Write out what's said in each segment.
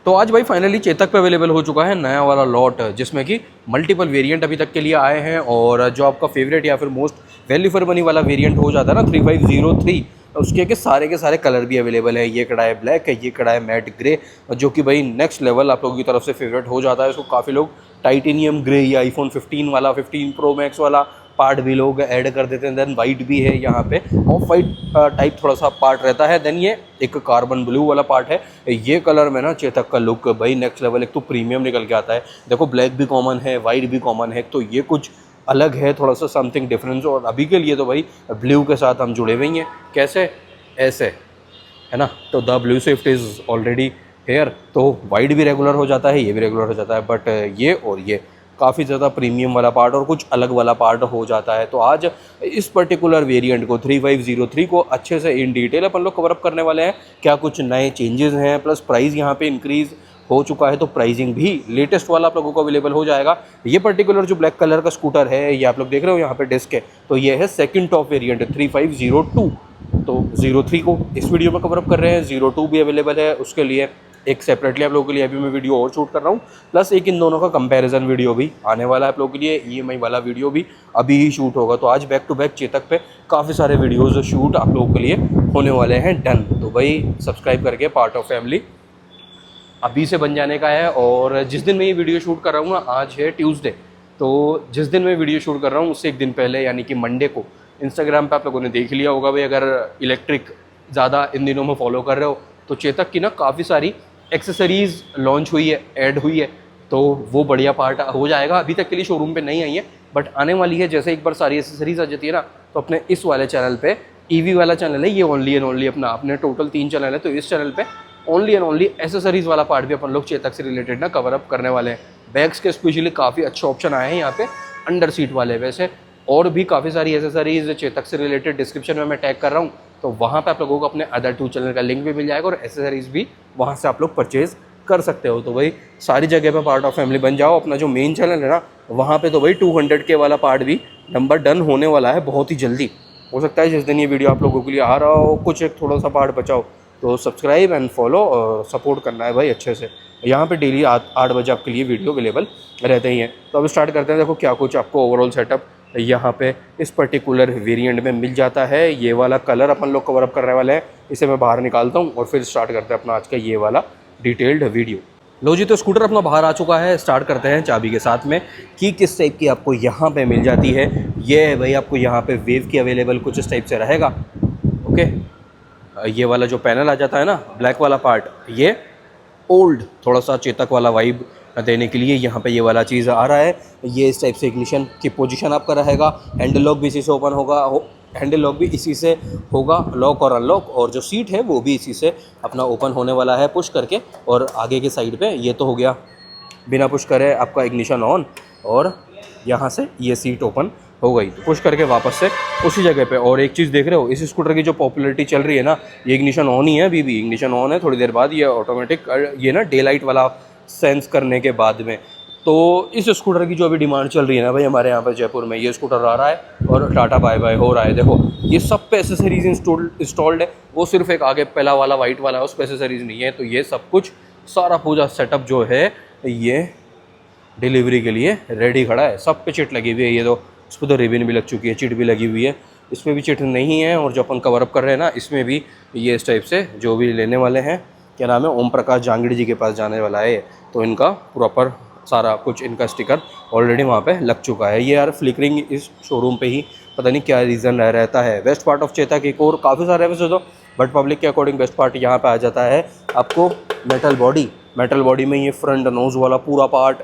तो आज भाई फाइनली चेतक पे अवेलेबल हो चुका है नया वाला लॉट, जिसमें कि मल्टीपल वेरिएंट अभी तक के लिए आए हैं। और जो आपका फेवरेट या फिर मोस्ट वैल्यू फॉर मनी वाला वेरिएंट हो जाता है ना 3503, उसके के सारे कलर भी अवेलेबल है। ये कड़ा है ब्लैक है, ये कड़ा है मैट ग्रे, जो कि भाई नेक्स्ट लेवल आप लोगों की तरफ से फेवरेट हो जाता है। इसको काफ़ी लोग टाइटेनियम ग्रे या आईफोन 15 वाला 15 प्रो मैक्स वाला पार्ट भी लोग ऐड कर देते हैं। देन वाइट भी है, यहाँ पे ऑफ वाइट टाइप थोड़ा सा पार्ट रहता है। देन ये एक कार्बन ब्लू वाला पार्ट है। ये कलर में ना चेतक का लुक भाई नेक्स्ट लेवल, एक तो प्रीमियम निकल के आता है। देखो ब्लैक भी कॉमन है, वाइट भी कॉमन है, तो ये कुछ अलग है, थोड़ा सा समथिंग डिफरेंस। और अभी के लिए तो भाई ब्लू के साथ हम जुड़े हुए हैं। कैसे? ऐसे है ना। तो the blue Swift is already hair, तो वाइट भी रेगुलर हो जाता है, ये भी रेगुलर हो जाता है। बट ये और ये काफ़ी ज़्यादा प्रीमियम वाला पार्ट और कुछ अलग वाला पार्ट हो जाता है। तो आज इस पर्टिकुलर वेरिएंट को 3503 को अच्छे से इन डिटेल अपन लोग कवर अप करने वाले हैं। क्या कुछ नए चेंजेस हैं, प्लस प्राइस यहाँ पे इंक्रीज़ हो चुका है, तो प्राइसिंग भी लेटेस्ट वाला आप लोगों को अवेलेबल हो जाएगा। ये पर्टिकुलर जो ब्लैक कलर का स्कूटर है, ये आप लोग देख रहे हो यहाँ पे डिस्क है, तो ये है सेकंड टॉप वेरिएंट 3502। तो 03 को इस वीडियो में कवर अप कर रहे हैं, 02 भी अवेलेबल है। उसके लिए एक सेपरेटली आप लोगों के लिए अभी मैं वीडियो और शूट कर रहा हूँ, प्लस एक इन दोनों का कंपैरिजन वीडियो भी आने वाला है आप लोगों के लिए। EMI वाला वीडियो भी अभी ही शूट होगा। तो आज बैक टू बैक चेतक पे काफ़ी सारे वीडियोज़ शूट आप लोगों के लिए होने वाले हैं डन। तो भाई सब्सक्राइब करके पार्ट ऑफ फैमिली अभी से बन जाने का है। और जिस दिन मैं ये वीडियो शूट कर रहा हूँ ना, आज है ट्यूसडे, तो जिस दिन मैं वीडियो शूट कर रहा हूँ उससे एक दिन पहले यानी कि मंडे को इंस्टाग्राम पे आप लोगों ने देख लिया होगा भाई, अगर इलेक्ट्रिक ज़्यादा इन दिनों में फॉलो कर रहे हो, तो चेतक की ना काफ़ी सारी एक्सेसरीज़ लॉन्च हुई है, ऐड हुई है। तो वो बढ़िया पार्ट हो जाएगा। अभी तक के लिए शोरूम पे नहीं आई है, बट आने वाली है। जैसे एक बार सारी एक्सेसरीज आ जाती है ना, तो अपने इस वाले चैनल पे, EV वाला चैनल है ये, ओनली एंड ओनली अपने टोटल 3 चैनल है, तो इस चैनल पे ओनली एंड ओनली एसेसरीज़ वाला पार्ट भी अपन लोग चेतक से रिलेटेड ना कवर अप करने वाले हैं। बैग्स के स्पेशली काफ़ी अच्छे ऑप्शन आए हैं यहाँ पे अंडर सीट वाले। वैसे और भी काफ़ी सारी एसेसरीज चेतक से रिलेटेड डिस्क्रिप्शन में मैं टैग कर रहा हूँ, तो वहाँ पे आप लोगों को अपने अदर 2 चैनल का लिंक भी मिल जाएगा और एसेसरीज भी वहाँ से आप लोग परचेज़ कर सकते हो। तो भाई सारी जगह पे पार्ट ऑफ फैमिली बन जाओ। अपना जो मेन चैनल है ना, वहाँ पे तो भाई 200K वाला पार्ट भी नंबर डन होने वाला है बहुत ही जल्दी। हो सकता है जिस दिन ये वीडियो आप लोगों के लिए आ रहा हो कुछ एक थोड़ा सा पार्ट बचाओ, तो सब्सक्राइब एंड फॉलो और सपोर्ट करना है भाई अच्छे से। यहाँ पे डेली 8 बजे आपके लिए वीडियो अवेलेबल रहते ही हैं। तो अब स्टार्ट करते हैं। देखो क्या कुछ आपको ओवरऑल सेटअप यहाँ पे इस पर्टिकुलर वेरिएंट में मिल जाता है। ये वाला कलर अपन लोग कवर अप करने वाले हैं, इसे मैं बाहर निकालता हूँ और फिर स्टार्ट करते हैं अपना आज का ये वाला डिटेल्ड वीडियो। लो जी, तो स्कूटर अपना बाहर आ चुका है। स्टार्ट करते हैं चाबी के साथ में कि किस टाइप की आपको यहाँ पे मिल जाती है। ये है भाई आपको यहाँ पे वेव की अवेलेबल कुछ इस टाइप से रहेगा। ओके, ये वाला जो पैनल आ जाता है ना ब्लैक वाला पार्ट, ये ओल्ड थोड़ा सा चेतक वाला वाइब देने के लिए यहाँ पे ये वाला चीज़ आ रहा है। ये इस टाइप से इग्निशन की पोजीशन आपका रहेगा। हैंडल लॉक भी इसी से ओपन होगा, हैंडल लॉक भी इसी से होगा, लॉक और अनलॉक। और जो सीट है वो भी इसी से अपना ओपन होने वाला है पुश करके। और आगे की साइड पे ये तो हो गया बिना पुश करे आपका इग्निशन ऑन, और यहाँ से ये सीट ओपन हो गई। तो पुश करके वापस से उसी जगह पे। और एक चीज़ देख रहे हो, इस स्कूटर की जो पॉपुलैरिटी चल रही है ना, ये इग्निशन ऑन ही है, अभी भी इग्निशन ऑन है। थोड़ी देर बाद ये ऑटोमेटिक ये ना डे लाइट वाला सेंस करने के बाद में। तो इस स्कूटर की जो अभी डिमांड चल रही है ना भाई, हमारे यहाँ पर जयपुर में ये स्कूटर आ रहा है और टाटा बाय बाय हो रहा है। देखो ये सब पे एसेसरीज इंस्टॉल्ड है, वो सिर्फ एक आगे पहला वाला वाइट वाला है उस पर एसेसरीज नहीं है। तो ये सब कुछ सारा पूरा सेटअप जो है ये डिलीवरी के लिए रेडी खड़ा है। सब पे चिट लगी हुई है। ये तो इस पर तो रिबन भी लग चुकी है, चिट भी लगी हुई है, इसमें भी चिट नहीं है। और जो अपन कवर अप कर रहे हैं ना, इसमें भी ये इस टाइप से जो भी लेने वाले हैं, क्या नाम है, ओम प्रकाश जांगड़ी जी के पास जाने वाला है, तो इनका प्रॉपर सारा कुछ इनका स्टिकर ऑलरेडी वहाँ पे लग चुका है। ये यार फ्लिकरिंग इस शोरूम पे ही पता नहीं क्या रीज़न रहता है। बेस्ट पार्ट ऑफ चेतक एक और काफ़ी सारे वैसे तो, बट पब्लिक के अकॉर्डिंग बेस्ट पार्ट यहाँ पे आ जाता है आपको मेटल बॉडी में ये फ्रंट नोज़ वाला पूरा पार्ट,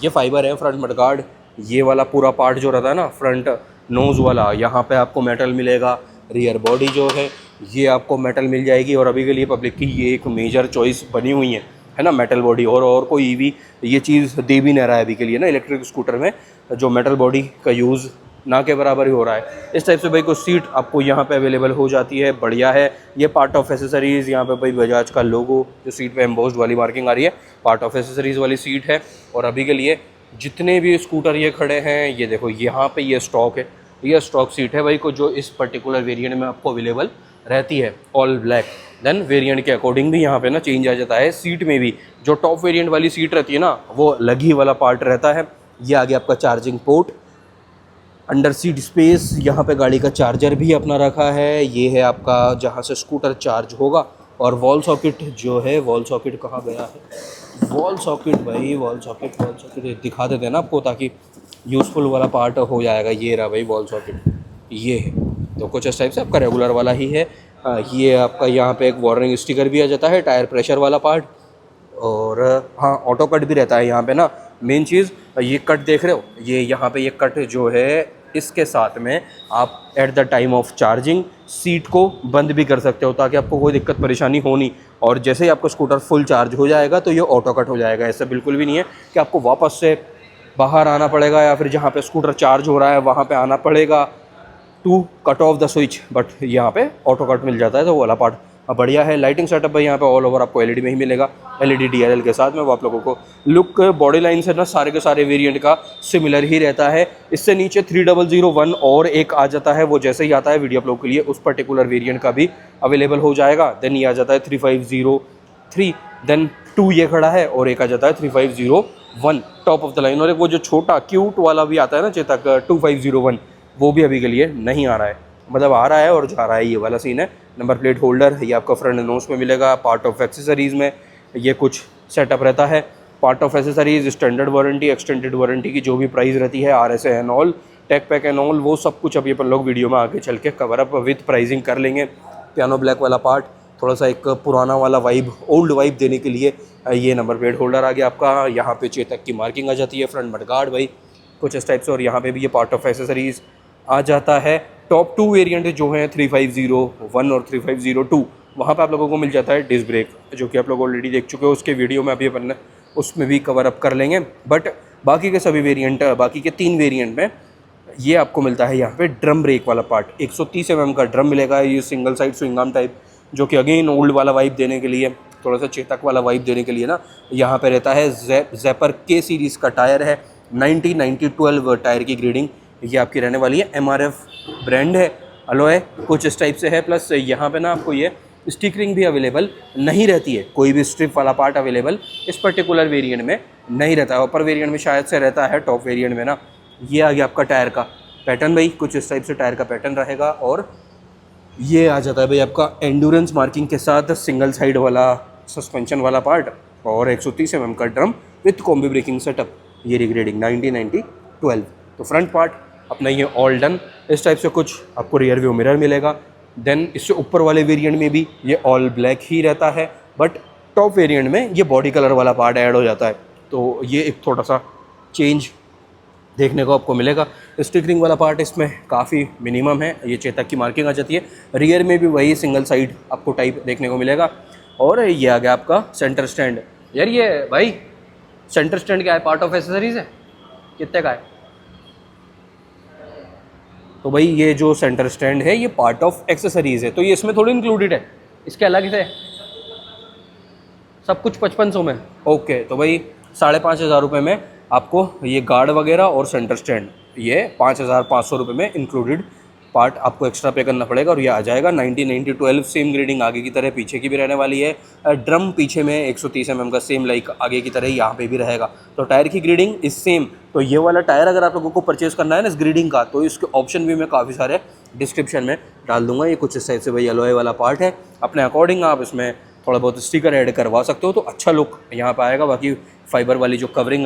ये फाइबर है फ्रंट मडगार्ड। ये वाला पूरा पार्ट जो रहता है ना फ्रंट नोज़ वाला, यहाँ पे आपको मेटल मिलेगा। रियर बॉडी जो है ये आपको मेटल मिल जाएगी। और अभी के लिए पब्लिक की ये एक मेजर चॉइस बनी हुई है ना मेटल बॉडी। और कोई EV ये चीज़ दे भी नहीं रहा है अभी के लिए ना, इलेक्ट्रिक स्कूटर में जो मेटल बॉडी का यूज़ ना के बराबर ही हो रहा है। इस टाइप से भाई कुछ सीट आपको यहाँ पे अवेलेबल हो जाती है, बढ़िया है। ये पार्ट ऑफ एसेसरीज़, यहाँ पे भाई बजाज का लोगो जो सीट पे एम्बोस्ड वाली मार्किंग आ रही है, पार्ट ऑफ एसेसरीज़ वाली सीट है। और अभी के लिए जितने भी स्कूटर ये खड़े हैं, ये देखो यहाँ पे ये स्टॉक है, ये स्टॉक सीट है भाई को, जो इस पर्टिकुलर वेरिएंट में आपको अवेलेबल रहती है। ऑल ब्लैक देन वेरिएंट के अकॉर्डिंग भी यहाँ पे ना चेंज आ जाता है। सीट में भी जो टॉप वेरिएंट वाली सीट रहती है ना, वो अलग ही वाला पार्ट रहता है। ये आगे आपका charging port, under seat space, यहाँ पे गाड़ी का चार्जर भी अपना रखा है। ये है आपका जहाँ से स्कूटर चार्ज होगा। और वॉल सॉकेट जो है, वॉल सॉकेट कहाँ गया है, वॉल सॉकेट भाई, वॉल सॉकेट दिखा देते हैं ना आपको, ताकि यूज़फुल वाला पार्ट हो जाएगा। ये रहा भाई वॉल सॉकेट, ये है। तो कुछ इस टाइप से आपका रेगुलर वाला ही है। ये आपका यहाँ पे एक वार्निंग स्टिकर भी आ जाता है, टायर प्रेशर वाला पार्ट। और हाँ, ऑटो कट भी रहता है यहाँ पे ना। मेन चीज़ ये कट देख रहे हो, ये यहाँ पे ये कट जो है, इसके साथ में आप at the time of charging seat को बंद भी कर सकते हो, ताकि आपको कोई दिक्कत परेशानी हो नहीं। और जैसे ही आपका स्कूटर फुल चार्ज हो जाएगा तो ये ऑटो कट हो जाएगा। ऐसा बिल्कुल भी नहीं है कि आपको वापस से बाहर आना पड़ेगा या फिर जहाँ पे स्कूटर चार्ज हो रहा है वहाँ पे आना पड़ेगा to cut off the switch. But यहाँ पे ऑटो कट मिल जाता है, तो वो वाला पार्ट बढ़िया है। लाइटिंग सेटअप भाई यहाँ पे ऑल ओवर आपको एलईडी में ही मिलेगा, एलईडी डीआरएल के साथ में। वो आप लोगों को लुक बॉडी लाइन से ना सारे के सारे वेरिएंट का सिमिलर ही रहता है। इससे नीचे 3001 और एक आ जाता है, वो जैसे ही आता है वीडियो आप लोगों के लिए उस पर्टिकुलर वेरिएंट का भी अवेलेबल हो जाएगा। देन ये आ जाता है 3503, देन 2 ये खड़ा है, और एक आ जाता है 3501 टॉप ऑफ द लाइन। और एक वो जो छोटा क्यूट वाला भी आता है ना चेतक 2501, वो भी अभी के लिए नहीं आ रहा है, मतलब आ रहा है और जा रहा है, ये वाला सीन है। नंबर प्लेट होल्डर ये आपका फ्रंट नोज में मिलेगा। पार्ट ऑफ एक्सेसरीज़ में ये कुछ सेटअप रहता है। Part of accessories, standard warranty, extended warranty की जो भी प्राइस रहती है, RSA and all, tech pack and all, वो सब कुछ अभी अपन लोग वीडियो में आगे चल के कवर अप विथ प्राइसिंग कर लेंगे। पियानो ब्लैक वाला पार्ट, थोड़ा सा एक पुराना वाला वाइब, ओल्ड वाइब देने के लिए ये नंबर प्लेट होल्डर आ गया आपका। यहाँ पे चेतक की मार्किंग आ जाती है, फ्रंट मडगार्ड भाई कुछ इस टाइप से। और यहाँ पे भी ये पार्ट ऑफ एक्सेसरीज आ जाता है। टॉप 2 वेरिएंट जो हैं 3501 और 3502, वहाँ पे आप लोगों को मिल जाता है डिस्क ब्रेक, जो कि आप लोग ऑलरेडी देख चुके हो उसके वीडियो में, अभी अपन उसमें भी कवर अप कर लेंगे। बट बाकी के सभी वेरिएंट, बाकी के 3 वेरिएंट में ये आपको मिलता है यहाँ पे ड्रम ब्रेक वाला पार्ट। 130 mm का ड्रम मिलेगा, ये single side swing arm type, जो कि अगेन ओल्ड वाला वाइब देने के लिए, थोड़ा सा चेतक वाला वाइब देने के लिए ना यहाँ पे रहता है। जैपर के सीरीज़ का टायर है, 90-90-12 टायर की ग्रेडिंग ये आपकी रहने वाली है। MRF ब्रांड है, अलॉय कुछ इस टाइप से है। प्लस यहाँ पे ना आपको ये स्टिकरिंग भी अवेलेबल नहीं रहती है, कोई भी स्ट्रिप वाला पार्ट अवेलेबल इस पर्टिकुलर वेरिएंट में नहीं रहता है। ऊपर वेरिएंट में शायद से रहता है, टॉप वेरिएंट में ना ये आ गया आपका टायर का पैटर्न भाई, कुछ इस टाइप से टायर का पैटर्न रहेगा। और ये आ जाता है भाई आपका एंडोरेंस मार्किंग के साथ सिंगल साइड वाला सस्पेंशन वाला पार्ट, और 130 mm का drum with combi breaking setup, ये रिग्रेडिंग 90-90-12। तो फ्रंट पार्ट अपना ये ऑल डन। इस टाइप से कुछ आपको रियर व्यू मिरर मिलेगा। देन इससे ऊपर वाले वेरिएंट में भी ये ऑल ब्लैक ही रहता है, बट टॉप वेरिएंट में ये बॉडी कलर वाला पार्ट ऐड हो जाता है, तो ये एक थोड़ा सा चेंज देखने को आपको मिलेगा। स्टिकरिंग वाला पार्ट इसमें काफ़ी मिनिमम है, ये चेतक की मार्किंग आ जाती है। रियर में भी वही सिंगल साइड आपको टाइप देखने को मिलेगा। और ये आ गया आपका सेंटर स्टैंड। यार ये भाई सेंटर स्टैंड क्या है, पार्ट ऑफ एक्सेसरीज है, कितने का है? तो भाई ये जो सेंटर स्टैंड है ये पार्ट ऑफ एक्सेसरीज है, तो ये इसमें थोड़ी इंक्लूडेड है, इसके अलग से सब कुछ 5500 में। ओके, तो भाई 5500 रुपये में आपको ये गार्ड वगैरह और सेंटर स्टैंड ये 5500 रुपये में इंक्लूडेड पार्ट आपको एक्स्ट्रा पे करना पड़ेगा। और ये आ जाएगा 90-90-12 सेम ग्रेडिंग आगे की तरह पीछे की भी रहने वाली है। ड्रम पीछे में 130 mm का सेम लाइक आगे की तरह यहाँ पे भी रहेगा। तो टायर की ग्रेडिंग इस सेम। तो ये वाला टायर अगर आप लोगों को परचेज़ करना है ना इस ग्रेडिंग का, तो इसके ऑप्शन भी मैं काफ़ी सारे डिस्क्रिप्शन में डाल दूंगा। ये कुछ इस टाइप से भाई अलॉय वाला पार्ट है, अपने अकॉर्डिंग आप इसमें थोड़ा बहुत स्टिकर ऐड करवा सकते हो, तो अच्छा लुक यहाँ पर आएगा। बाकी फाइबर वाली जो कवरिंग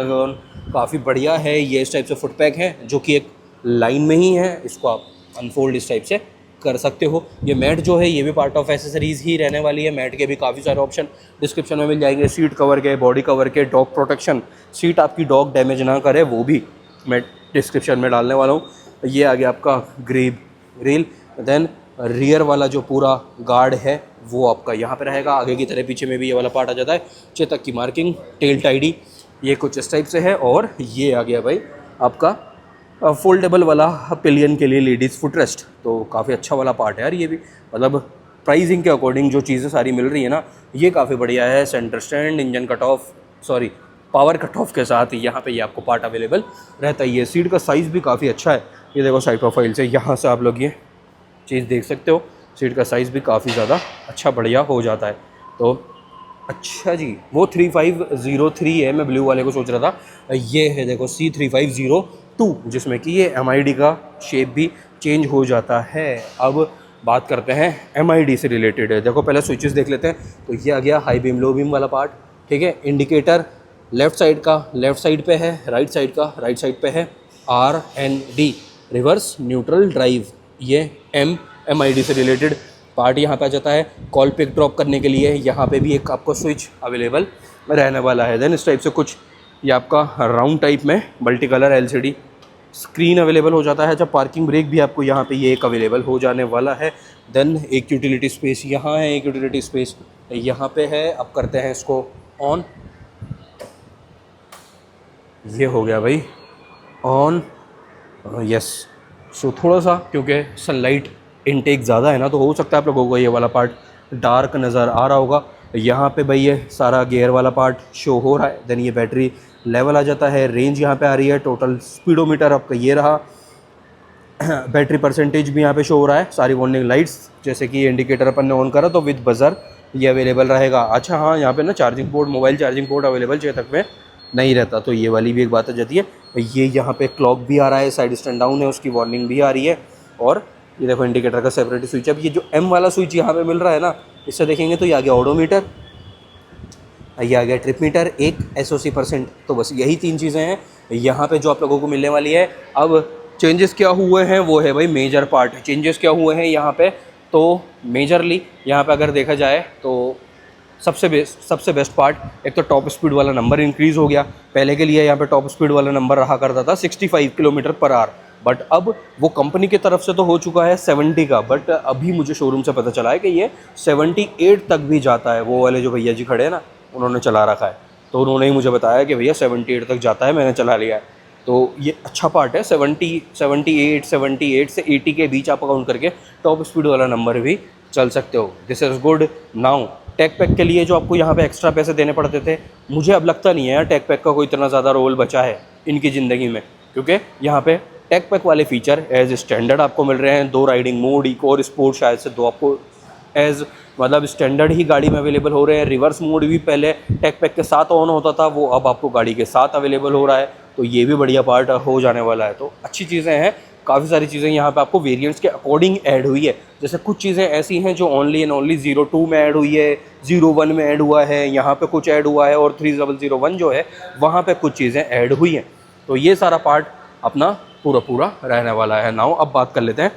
काफ़ी बढ़िया है। ये इस टाइप से फुट पैक है जो कि एक लाइन में ही है, इसको आप अनफोल्ड इस टाइप से कर सकते हो। ये मैट जो है ये भी पार्ट ऑफ एक्सेसरीज ही रहने वाली है। मैट के भी काफ़ी सारे ऑप्शन डिस्क्रिप्शन में मिल जाएंगे। सीट कवर के, बॉडी कवर के, डॉग प्रोटेक्शन, सीट आपकी डॉग डैमेज ना करे वो भी मैं डिस्क्रिप्शन में डालने वाला हूँ। ये आ गया आपका ग्रेब ग्रिल। देन रियर वाला जो पूरा गार्ड है वो आपका यहाँ पे रहेगा, आगे की तरह पीछे में भी ये वाला पार्ट आ जाता है। चेतक की मार्किंग, टेल टाइडी, ये कुछ इस टाइप से है। और ये आ गया भाई आपका फोल्डेबल वाला पिलियन के लिए लेडीज़ फुटरेस्ट, तो काफ़ी अच्छा वाला पार्ट है यार ये भी। मतलब प्राइसिंग के अकॉर्डिंग जो चीज़ें सारी मिल रही है ना, ये काफ़ी बढ़िया है। Centre stand, engine cut off, sorry power cut off के साथ यहाँ पे ये आपको पार्ट अवेलेबल रहता है। ये सीट का साइज़ भी काफ़ी अच्छा है। ये देखो साइड प्रोफाइल से यहाँ से आप लोग ये चीज़ देख सकते हो। सीट का साइज़ भी काफ़ी ज़्यादा अच्छा बढ़िया हो जाता है। तो अच्छा जी, वो 3503 है, मैं ब्लू वाले को सोच रहा था। ये है देखो C3502, जिसमें कि ये MID का शेप भी चेंज हो जाता है। अब बात करते हैं MID से रिलेटेड है। देखो पहले स्विचेस देख लेते हैं। तो ये आ गया हाई बीम लो बीम वाला पार्ट, ठीक है। इंडिकेटर लेफ़्ट साइड का लेफ़्ट साइड पे है, राइट साइड का राइट साइड पे है। RND रिवर्स न्यूट्रल ड्राइव, ये MID से रिलेटेड पार्ट यहाँ पे आ जाता है। कॉल पिक ड्रॉप करने के लिए यहाँ पे भी एक आपको स्विच अवेलेबल रहने वाला है। देन इस टाइप से कुछ ये आपका राउंड टाइप में multi colour LCD screen available हो जाता है। जब पार्किंग ब्रेक भी आपको यहाँ पे ये एक अवेलेबल हो जाने वाला है। देन एक यूटिलिटी स्पेस यहाँ है, एक यूटिलिटी स्पेस यहाँ पे है। अब करते हैं इसको ऑन, ये हो गया भाई ऑन, यस। सो थोड़ा सा क्योंकि सनलाइट इनटेक ज़्यादा है ना, तो हो सकता है आप लोगों को ये वाला पार्ट डार्क नज़र आ रहा होगा। यहाँ पे भाई ये सारा गियर वाला पार्ट शो हो रहा है। देन ये बैटरी लेवल आ जाता है, रेंज यहाँ पे आ रही है, टोटल स्पीडोमीटर आपका ये रहा, बैटरी परसेंटेज भी यहाँ पे शो हो रहा है। सारी वार्निंग लाइट्स, जैसे कि ये इंडिकेटर अपन ने ऑन करा तो विद बज़र ये अवेलेबल रहेगा। अच्छा हाँ, यहाँ पे ना charging port, mobile charging port available Chetak में नहीं रहता, तो ये वाली भी एक बात आ जाती है। ये यहाँ पे क्लॉक भी आ रहा है, साइड स्टैंड डाउन है, उसकी वार्निंग भी आ रही है। और ये देखो इंडिकेटर का सेपरेट स्विच। अब ये जो M वाला स्विच यहाँ पे मिल रहा है ना, इससे देखेंगे तो ये आ गया ओडोमीटर, ये आ गया ट्रिप मीटर, एक SOC%। तो बस यही 3 चीज़ें हैं यहाँ पे जो आप लोगों को मिलने वाली है। अब चेंजेस क्या हुए हैं वो है भाई मेजर पार्ट। चेंजेस क्या हुए हैं यहाँ पे, तो मेजरली यहाँ पे अगर देखा जाए तो सबसे बेस्ट पार्ट, एक तो टॉप स्पीड वाला नंबर इंक्रीज़ हो गया। पहले के लिए यहाँ पे टॉप स्पीड वाला नंबर रहा करता था 65 km/h, बट अब वो कंपनी की तरफ से तो हो चुका है 70 का, बट अभी मुझे शोरूम से पता चला है कि ये 78 तक भी जाता है। वो वाले जो भैया जी खड़े हैं ना, उन्होंने चला रखा है, तो उन्होंने ही मुझे बताया कि भैया 78 तक जाता है, मैंने चला लिया है। तो ये अच्छा पार्ट है। 78 से 80 के बीच आप काउंट करके टॉप स्पीड वाला नंबर भी चल सकते हो। This is good. Now tag pack के लिए जो आपको यहाँ पे एक्स्ट्रा पैसे देने पड़ते थे, मुझे अब लगता नहीं है यार टैग पैक का कोई इतना ज़्यादा रोल बचा है इनकी ज़िंदगी में, क्योंकि यहाँ पे टैग पैक वाले फीचर एज स्टैंडर्ड आपको मिल रहे हैं। 2 राइडिंग मोड, इको और स्पोर्ट, शायद से 2 आपको एज मतलब स्टैंडर्ड ही गाड़ी में अवेलेबल हो रहे हैं। रिवर्स मोड भी पहले टैग पैक के साथ ऑन होता था, वो अब आपको गाड़ी के साथ अवेलेबल हो रहा है, तो ये भी बढ़िया पार्ट हो जाने वाला है। तो अच्छी चीज़ें हैं, काफ़ी सारी चीज़ें यहाँ पे आपको वेरिएंट्स के अकॉर्डिंग ऐड हुई है। जैसे कुछ चीज़ें ऐसी हैं जो ओनली एंड ओनली 02 में ऐड हुई है, 01 में ऐड हुआ है, यहाँ पे कुछ ऐड हुआ है, और 3001 जो है वहाँ पे कुछ चीज़ें ऐड हुई हैं। तो ये सारा पार्ट अपना पूरा रहने वाला है। नाउ अब बात कर लेते हैं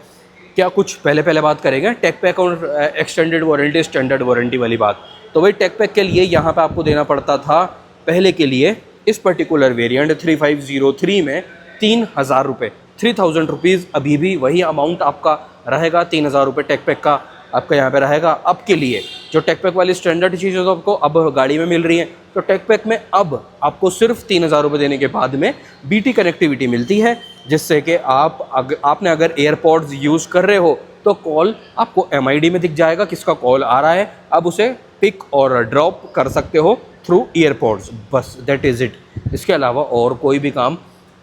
क्या कुछ पहले बात करेंगे टैग पैक और एक्सटेंडेड वारंटी स्टैंडर्ड वारंटी वाली बात। तो भाई टैग पैक के लिए यहाँ पे आपको देना पड़ता था पहले के लिए इस पर्टिकुलर वेरिएंट 3503 में 3000 रुपये, 3000 रुपीज़ अभी भी वही अमाउंट आपका रहेगा। 3000 रुपये टैग पैक का आपका यहाँ पे रहेगा। अब के लिए जो टैग पैक वाली स्टैंडर्ड चीज़ें तो आपको अब गाड़ी में मिल रही हैं, तो टैग पैक में अब आपको सिर्फ 3000 रुपये देने के बाद में BT कनेक्टिविटी मिलती है, जिससे कि आपने अगर एयरपॉड्स यूज़ कर रहे हो तो कॉल आपको MID में दिख जाएगा किसका कॉल आ रहा है। अब उसे पिक और ड्रॉप कर सकते हो थ्रू ईयरपॉड्स, बस दैट इज़ इट। इसके अलावा और कोई भी काम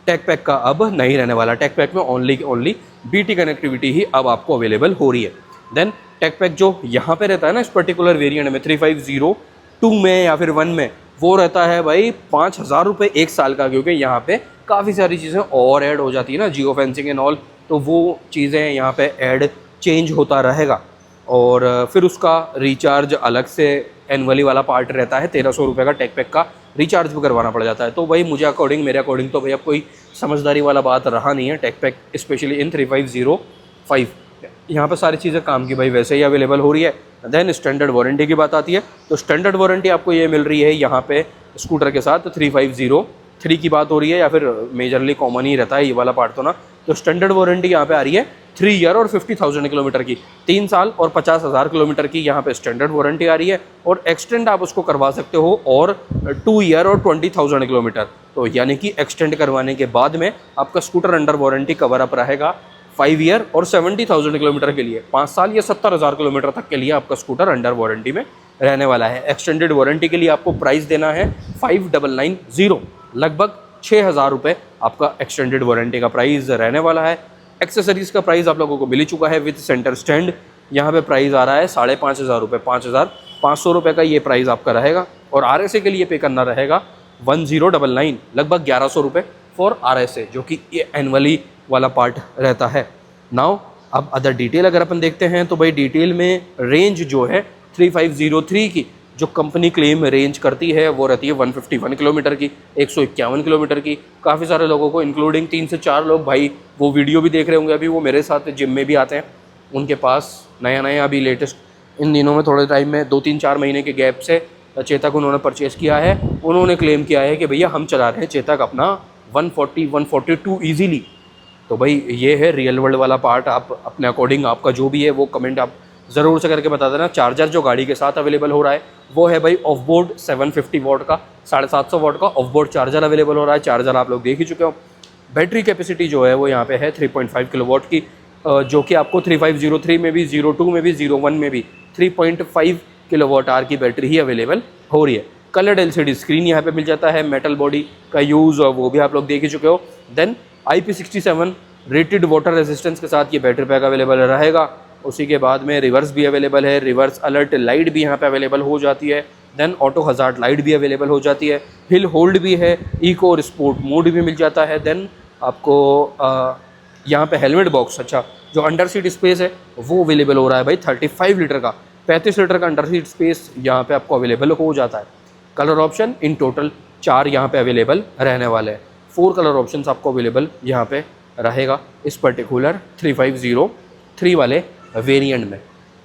टैग पैक का अब नहीं रहने वाला। टैग पैक में ओनली BT कनेक्टिविटी ही अब आपको अवेलेबल हो रही है। देन टैग पैक जो यहाँ पे रहता है ना इस पर्टिकुलर वेरिएंट में 3502 में या फिर 1 में, वो रहता है भाई 5000 रुपये 1 साल का, क्योंकि यहाँ पे काफ़ी सारी चीज़ें और ऐड हो जाती है ना, जियो फेंसिंग एंड ऑल, तो वो चीज़ें यहाँ पे ऐड चेंज होता रहेगा। और फिर उसका रिचार्ज अलग से एनुअली वाला पार्ट रहता है, 1300 रुपये का टैग पैक का रिचार्ज भी करवाना पड़ जाता है। तो भाई मेरे अकॉर्डिंग तो भाई अब कोई समझदारी वाला बात रहा नहीं है टैग पैक, स्पेशली इन 3505। यहाँ पर सारी चीज़ें काम की भाई वैसे ही अवेलेबल हो रही है। देन स्टैंडर्ड वारंटी की बात आती है, तो स्टैंडर्ड वारंटी आपको ये मिल रही है यहाँ पे स्कूटर के साथ 3503 की बात हो रही है, या फिर मेजरली कॉमन ही रहता है ये वाला पार्ट तो ना। तो स्टैंडर्ड वारंटी यहाँ पे आ रही है 3 ईयर और 50,000 किलोमीटर की, 3 साल और 50,000 किलोमीटर की यहाँ पे स्टैंडर्ड वारंटी आ रही है। और एक्सटेंड आप उसको करवा सकते हो और 2 ईयर और 20,000 किलोमीटर, तो यानी कि एक्सटेंड करवाने के बाद में आपका scooter under warranty cover up रहेगा 5 ईयर और 70,000 किलोमीटर के लिए, 5 साल या 70,000 किलोमीटर तक के लिए आपका स्कूटर अंडर वारंटी में रहने वाला है। एक्सटेंडेड वारंटी के लिए आपको प्राइस देना है 5990, लगभग 6,000 रुपये आपका एक्सटेंडेड वारंटी का प्राइस रहने वाला है। एक्सेसरीज़ का प्राइस आप लोगों को मिल ही चुका है विद सेंटर स्टैंड, यहाँ पे प्राइस आ रहा है 5,500 रुपये, 5,500 रुपये का ये प्राइस आपका रहेगा। और RSA के लिए पे करना रहेगा 1099, लगभग 1,100 रुपये फॉर RSA, जो कि ये एनुअली वाला पार्ट रहता है। नाउ अब अदर डिटेल अगर अपन देखते हैं तो भाई डिटेल में रेंज जो है 3503 की जो कंपनी क्लेम रेंज करती है वो रहती है 151 किलोमीटर की, 151 किलोमीटर की। काफ़ी सारे लोगों को इंक्लूडिंग 3 से 4 लोग भाई वो वीडियो भी देख रहे होंगे अभी, वो मेरे साथ जिम में भी आते हैं, उनके पास नया अभी लेटेस्ट इन दिनों में थोड़े टाइम में 2-3-4 महीने के गैप से चेतक उन्होंने परचेज़ किया है। उन्होंने क्लेम किया है कि भैया हम चला रहे हैं चेतक अपना 140-142 ईजीली। तो भाई ये है रियल वर्ल्ड वाला पार्ट। आप अपने अकॉर्डिंग आपका जो भी है वो कमेंट आप ज़रूर से करके बता देना। चार्जर जो गाड़ी के साथ अवेलेबल हो रहा है वो है भाई ऑफ बोर्ड 750 वॉट का, 750 वॉट का ऑफ बोर्ड चार्जर अवेलेबल हो रहा है। चार्जर आप लोग देख ही चुके हो। बैटरी कैपेसिटी जो है वो यहाँ पे है 3.5 किलोवाट की, जो कि आपको 3503 में भी, 02 में भी, 01 में भी 3.5 किलोवाट आवर की बैटरी ही अवेलेबल हो रही है। कलर्ड LCD स्क्रीन यहाँ पे मिल जाता है। मेटल बॉडी का यूज़ वो भी आप लोग देख ही चुके हो। Then IP67 rated water resistance के साथ ये बैटरी पैक अवेलेबल रहेगा। उसी के बाद में रिवर्स भी अवेलेबल है, रिवर्स अलर्ट लाइट भी यहाँ पे अवेलेबल हो जाती है। देन ऑटो हज़ार्ड लाइट भी अवेलेबल हो जाती है। हिल होल्ड भी है, इको और स्पोर्ट मोड भी मिल जाता है। देन आपको यहाँ पे हेलमेट बॉक्स, अच्छा जो अंडर सीट स्पेस है वो अवेलेबल हो रहा है भाई 35 लीटर का, 35 लीटर का अंडर सीट स्पेस यहाँ पे आपको अवेलेबल हो जाता है। कलर ऑप्शन इन टोटल 4 यहाँ पे अवेलेबल रहने वाले हैं। 4 कलर ऑप्शंस आपको अवेलेबल यहाँ पे रहेगा इस पर्टिकुलर 3503 वाले वेरिएंट में।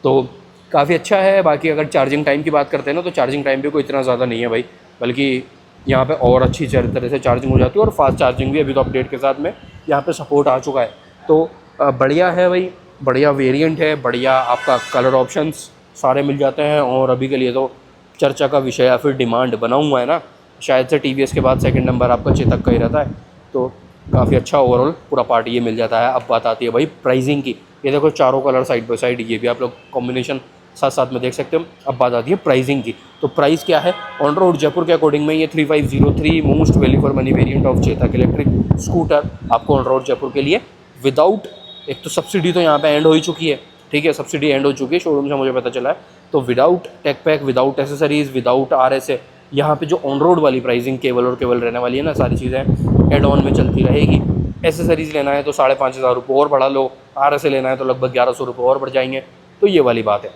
तो काफ़ी अच्छा है। बाकी अगर चार्जिंग टाइम की बात करते हैं ना तो चार्जिंग टाइम भी कोई इतना ज़्यादा नहीं है भाई, बल्कि यहाँ पे और अच्छी तरह से चार्जिंग हो जाती है और फास्ट चार्जिंग भी अभी तो अपडेट के साथ में यहाँ पे सपोर्ट आ चुका है। तो बढ़िया है भाई, बढ़िया वेरिएंट है, बढ़िया आपका कलर ऑप्शंस सारे मिल जाते हैं। और अभी के लिए तो चर्चा का विषय या फिर डिमांड बना हुआ है ना, शायद से TVS के बाद सेकंड नंबर आपका चेतक का ही रहता है। तो काफ़ी अच्छा ओवरऑल पूरा पार्ट ये मिल जाता है। अब बात आती है भाई प्राइसिंग की। ये देखो चारों कलर साइड बाय साइड, ये भी आप लोग कॉम्बिनेशन साथ साथ में देख सकते हो। अब बात आती है प्राइसिंग की। तो प्राइस क्या है ऑन रोड जयपुर के अकॉर्डिंग में, ये 3503 most value for money variant of Chetak electric scooter आपको ऑन रोड जयपुर के लिए विदाउट, एक तो सब्सिडी तो यहाँ पे एंड हो ही चुकी है, ठीक है, सब्सिडी एंड हो चुकी है शोरूम से मुझे पता चला है। तो without tech pack, without accessories, without RSA, यहाँ पे जो ऑन रोड वाली प्राइसिंग केवल और केवल रहने वाली है ना, सारी चीज़ें एड ऑन में चलती रहेगी। एसेसरीज़ लेना है तो 5,500 रुपये और बढ़ा लो, RSA लेना है तो लगभग 1,100 रुपये और बढ़ जाएंगे। तो ये वाली बात है।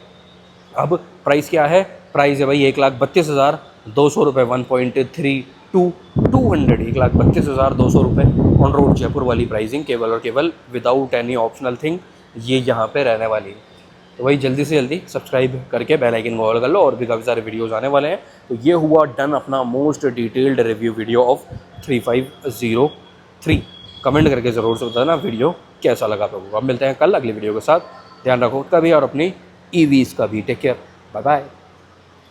अब प्राइस क्या है, प्राइस है भाई 1,32,200 रुपये, 1.32 200, 1,32,200 रुपये ऑन रोड जयपुर वाली प्राइसिंग केवल और केवल विदाउट एनी ऑप्शनल थिंग ये यहाँ पे रहने वाली है। तो भाई जल्दी से जल्दी सब्सक्राइब करके बेल आइकन को ऑल कर लो, और भी काफ़ी सारे वीडियोज़ आने वाले हैं। तो ये हुआ डन अपना most detailed review video of 3503। Comment करके ज़रूर से बताना वीडियो कैसा लगा आप लोगों को। अब मिलते हैं कल अगली वीडियो के साथ। ध्यान रखो उसका भी और अपनी EVs का भी। Take care, bye bye.